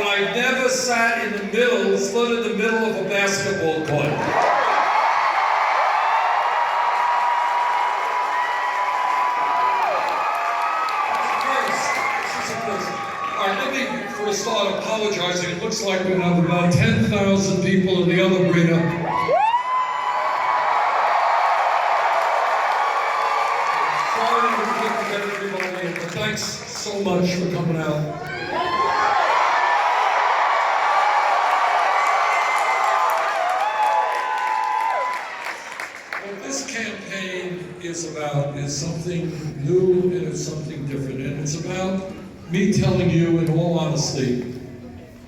I've never sat in the middle, stood in the middle of a basketball court. All right, let me, for a start, apologizing. It looks like we have about 10,000 people in the other arena. Sorry we couldn't get everybody in, but thanks so much for coming out. What this campaign is about is something new and it's something different. And it's about me telling you, in all honesty,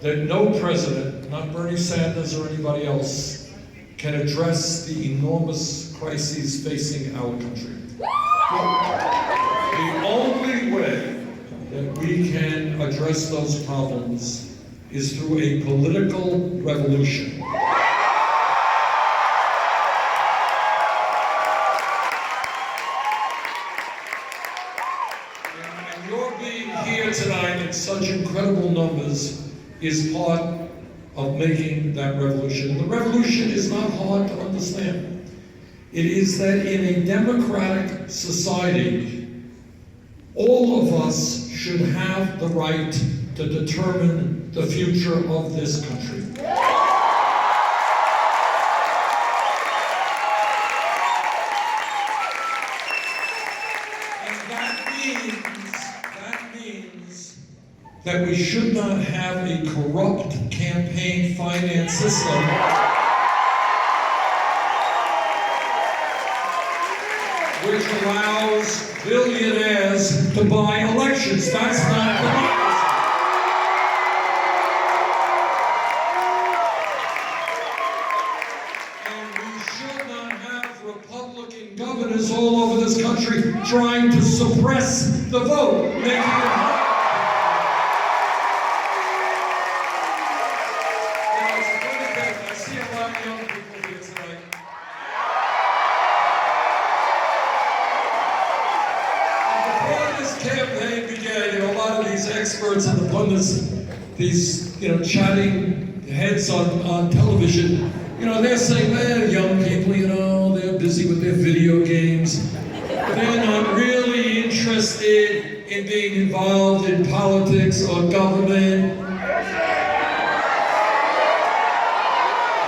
that no president, not Bernie Sanders or anybody else, can address the enormous crises facing our country. The only way that we can address those problems is through a political revolution. Tonight in such incredible numbers is part of making that revolution. The revolution is not hard to understand. It is that in a democratic society, all of us should have the right to determine the future of this country. And that means that we should not have a corrupt campaign finance system which allows billionaires to buy elections. That's not democracy. And we should not have Republican governors all over this country trying to suppress the vote, making it hard. Campaign began, a lot of these experts and the pundits, these, chatting heads on television, they're saying, young people, they're busy with their video games. They're not really interested in being involved in politics or government.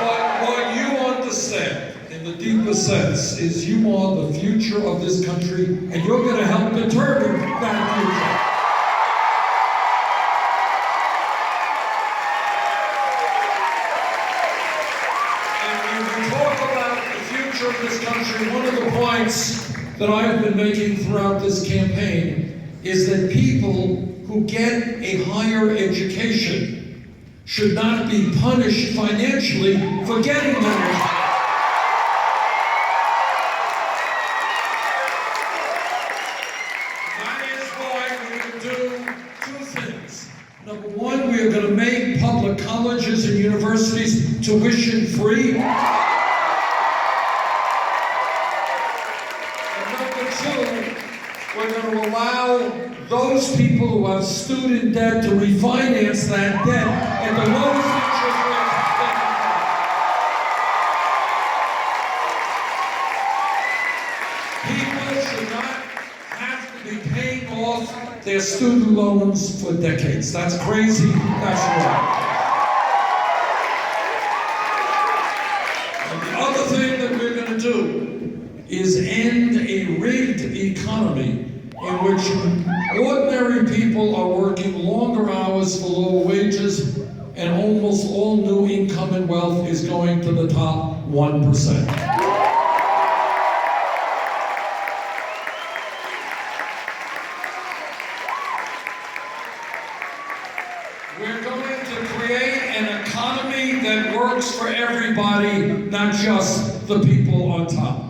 But what you understand, in the deeper sense, is you are the future of this country, and you're going to help determine that future. And when we talk about the future of this country, one of the points that I've been making throughout this campaign is that people who get a higher education should not be punished financially for getting that education. Number one, we are going to make public colleges and universities tuition free. And number two, we're going to allow those people who have student debt to refinance that debt at the lowest interest rate. People should not have to be paying off their student loans for decades. That's crazy, that's wrong. And the other thing that we're going to do is end a rigged economy in which ordinary people are working longer hours for lower wages, and almost all new income and wealth is going to the top 1%. We're going to create an economy that works for everybody, not just the people on top.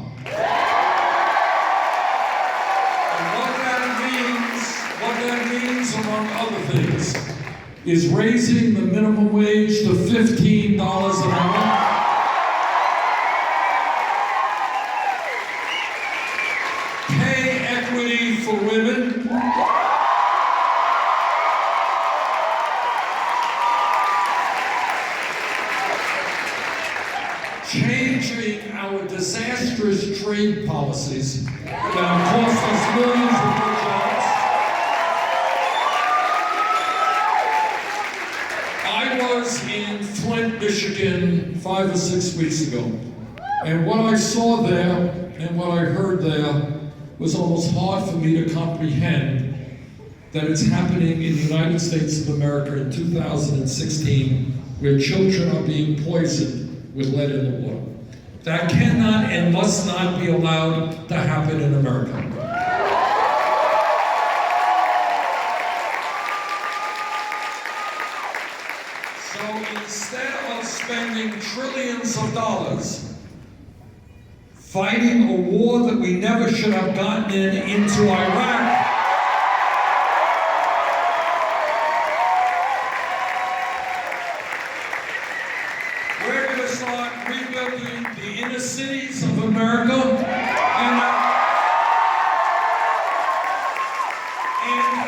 And what that means, among other things, is raising the minimum wage to $15 an hour. Pay equity for women. changing our disastrous trade policies that have cost us millions of jobs. I was in Flint, Michigan 5 or 6 weeks ago, and what I saw there and what I heard there was almost hard for me to comprehend that it's happening in the United States of America in 2016, where children are being poisoned with lead in the water. That cannot and must not be allowed to happen in America. So instead of spending trillions of dollars fighting a war that we never should have gotten into Iraq, we're going to start rebuilding the inner cities of America and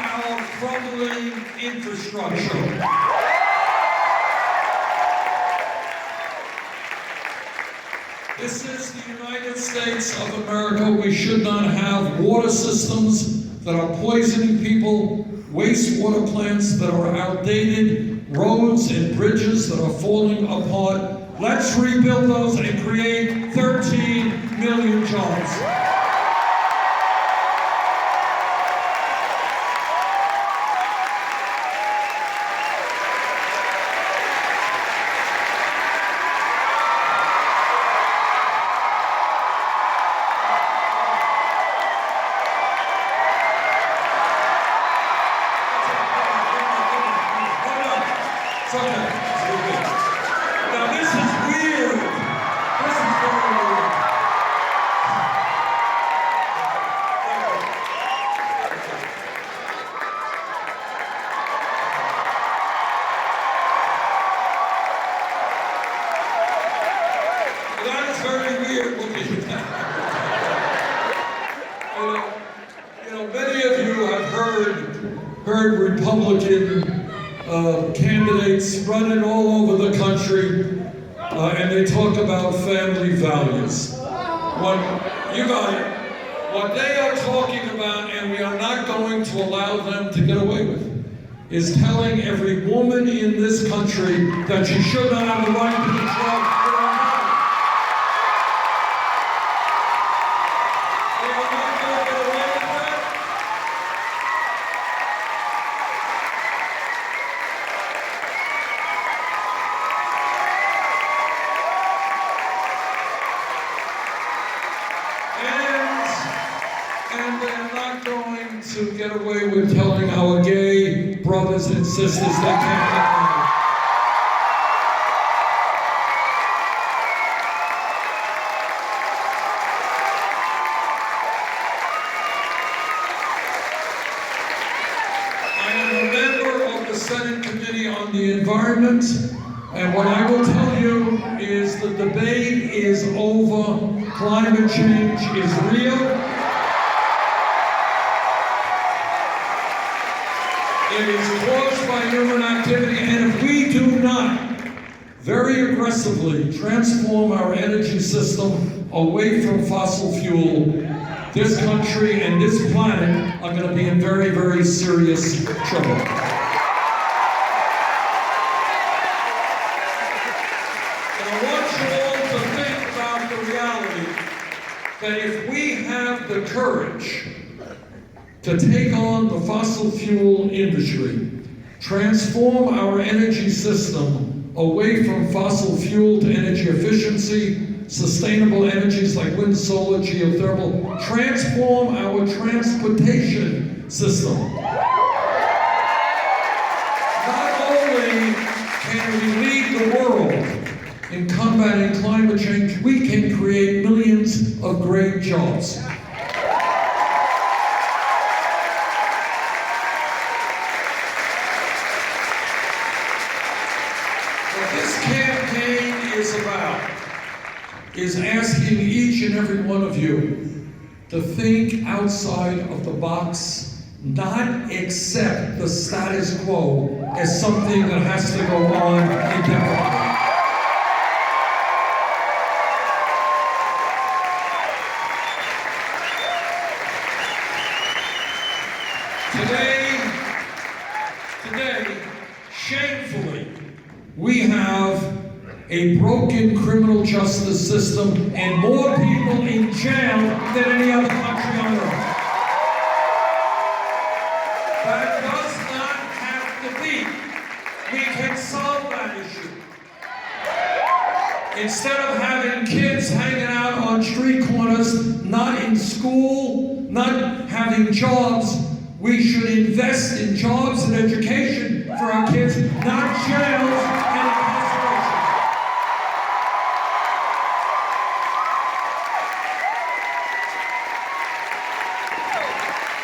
our crumbling infrastructure. This is the United States of America. We should not have water systems that are poisoning people, wastewater plants that are outdated, roads and bridges that are falling apart. Let's rebuild those and create 13 million jobs. Now this is weird. This is very weird. That is very weird looking. Many of you have heard Republican candidates running all over the country, and they talk about family values. You got it. What they are talking about, and we are not going to allow them to get away with, is telling every woman in this country that she should not have the right to control her own body. They are not going to get away with that. And they're not going to get away with telling our gay brothers and sisters they can't get married. I am a member of the Senate Committee on the Environment, and what I will tell you is the debate is over. Climate change is real. It is caused by human activity, and if we do not very aggressively transform our energy system away from fossil fuel, this country and this planet are going to be in very, very serious trouble. And I want you all to think about the reality that if we have the courage to take on the fossil fuel industry, transform our energy system away from fossil fuel to energy efficiency, sustainable energies like wind, solar, geothermal, transform our transportation system. Not only can we lead the world in combating climate change, we can create millions of great jobs. Is asking each and every one of you to think outside of the box, not accept the status quo as something that has to go on indefinitely. we have a broken criminal justice system and more people in jail than any other country on earth. That does not have to be. We can solve that issue. Instead of having kids hanging out on street corners, not in school, not having jobs, we should invest in jobs and education for our kids, not jails and incarceration.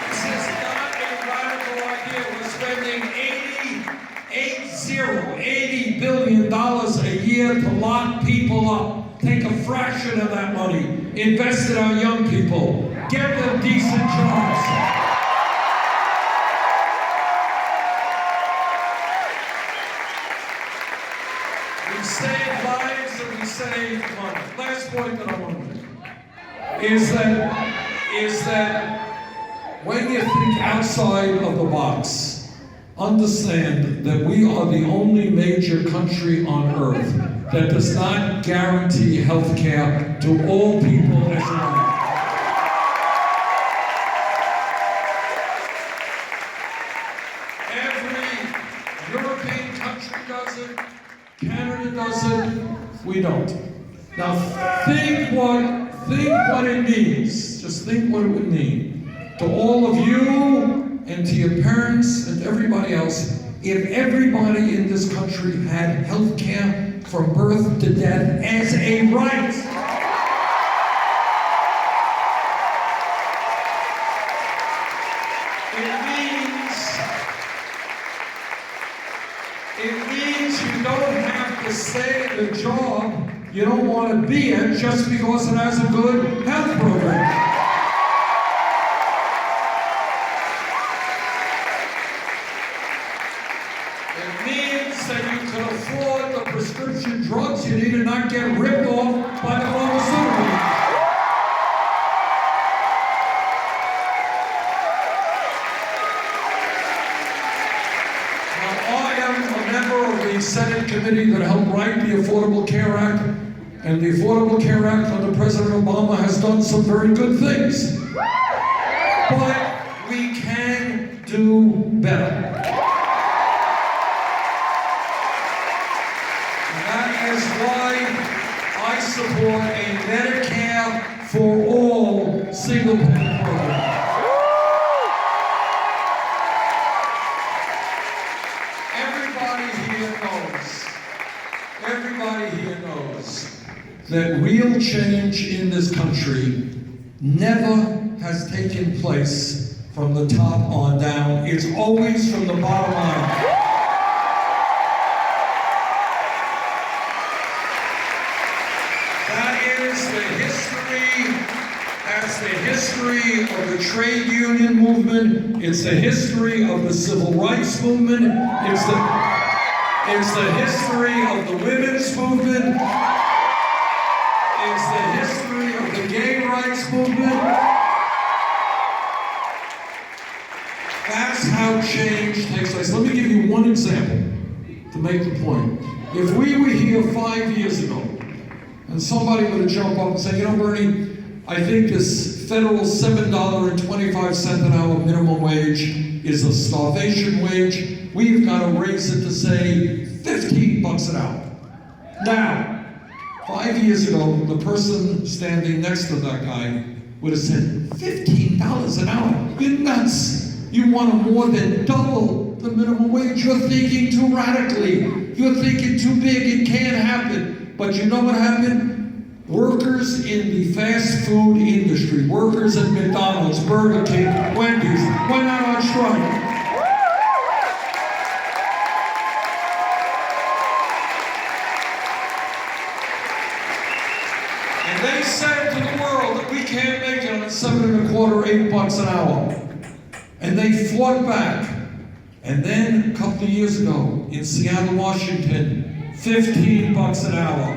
This is not a radical idea. We're spending $80 billion a year to lock people up. Take a fraction of that money, invest in our young people, get them decent jobs. We save lives and we save money. Last point that I want to make is that when you think outside of the box, understand that we are the only major country on earth that does not guarantee health care to all people everywhere. Every European country does it, Canada does it, we don't. Now think what it means. Just think what it would mean to all of you and to your parents and everybody else if everybody in this country had health care from birth to death as a right. It means you don't have to stay at a job you don't want to be in just because it has a good health program. It means that you can afford the prescription drugs you need and not get ripped off by the pharmaceutical industry. Senate committee that helped write the Affordable Care Act, and the Affordable Care Act under President Obama has done some very good things. But we can do better. And that is why I support a Medicare for all single-payer program. Everybody here knows that real change in this country never has taken place from the top on down. It's always from the bottom line. That is the history. That's the history of the trade union movement. It's the history of the civil rights movement. It's the history of the women's movement. It's the history of the gay rights movement. That's how change takes place. Let me give you one example to make the point. If we were here 5 years ago, and somebody would jump up and say, you know, Bernie, I think this federal $7.25 an hour minimum wage is a starvation wage. We've got to raise it to, say, 15 bucks an hour. Now, 5 years ago, the person standing next to that guy would have said, $15 an hour? You're nuts. You want to more than double the minimum wage. You're thinking too radically. You're thinking too big. It can't happen. But you know what happened? Workers in the fast food industry, workers at McDonald's, Burger King, Wendy's, went out on strike. And they said to the world that we can't make it on $7.25, $8 an hour. And they fought back. And then a couple of years ago in Seattle, Washington, $15 an hour.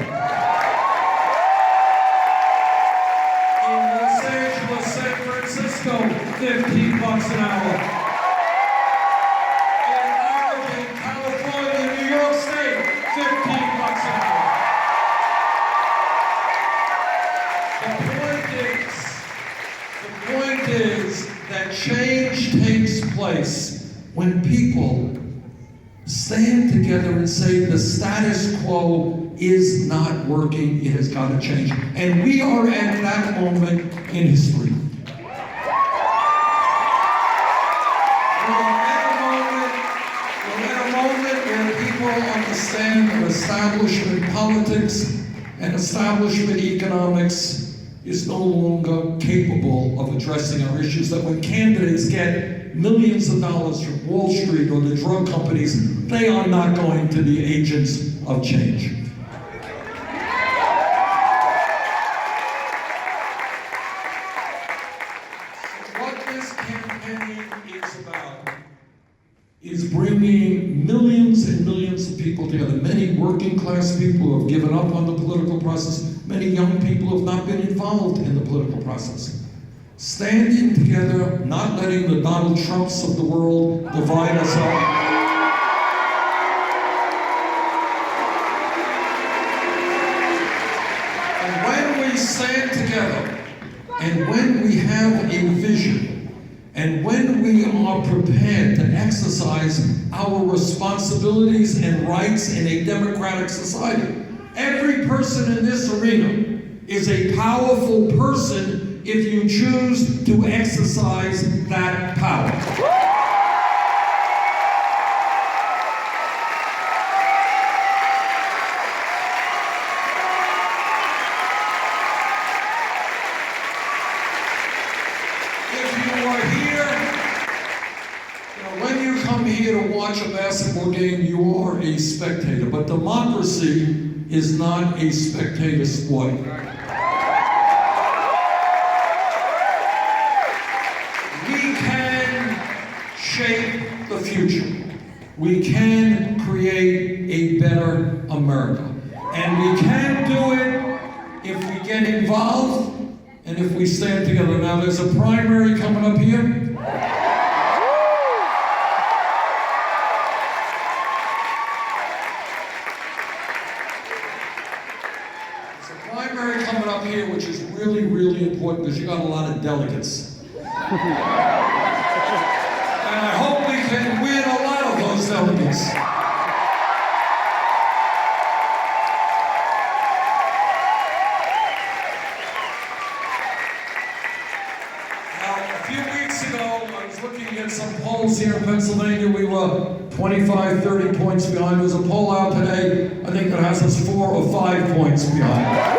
San Francisco, $15 an hour. In Oregon, California, New York State, $15 stand together and say the status quo is not working, it has got to change. And we are at that moment in history. We're at a moment where people understand that establishment politics and establishment economics is no longer capable of addressing our issues, that when candidates get millions of dollars from Wall Street or the drug companies, they are not going to be agents of change. What this campaign is about is bringing millions and millions of people together. Many working class people who have given up on the political process. Many young people who have not been involved in the political process. Standing together, not letting the Donald Trumps of the world divide us up. And when we stand together, and when we have a vision, and when we are prepared to exercise our responsibilities and rights in a democratic society, every person in this arena is a powerful person if you choose to exercise that power. Here to watch a basketball game, you are a spectator. But democracy is not a spectator sport. We can shape the future. We can create a better America. And we can do it if we get involved and if we stand together. Now, there's a primary coming up here. Primary coming up here, which is really, really important because you got a lot of delegates. And I hope we can win a lot of those delegates. Now, a few weeks ago, I was looking at some polls here in Pennsylvania. We were 25, 30 points behind. There's a poll out today, I think, that has us 4 or 5 points behind.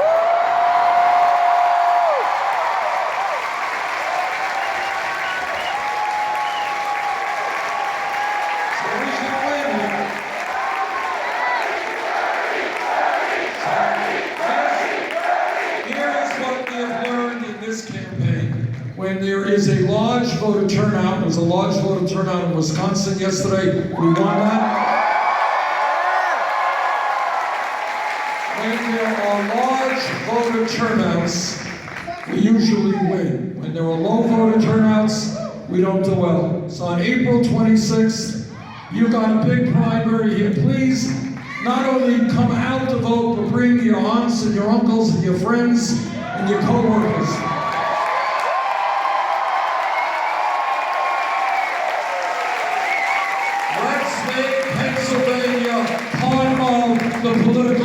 When there is a large voter turnout, there was a large voter turnout in Wisconsin yesterday, we won that. When there are large voter turnouts, we usually win. When there are low voter turnouts, we don't do well. So on April 26th, you got a big primary here. Please, not only come out to vote, but bring your aunts and your uncles and your friends and your co-workers. Pennsylvania part of the political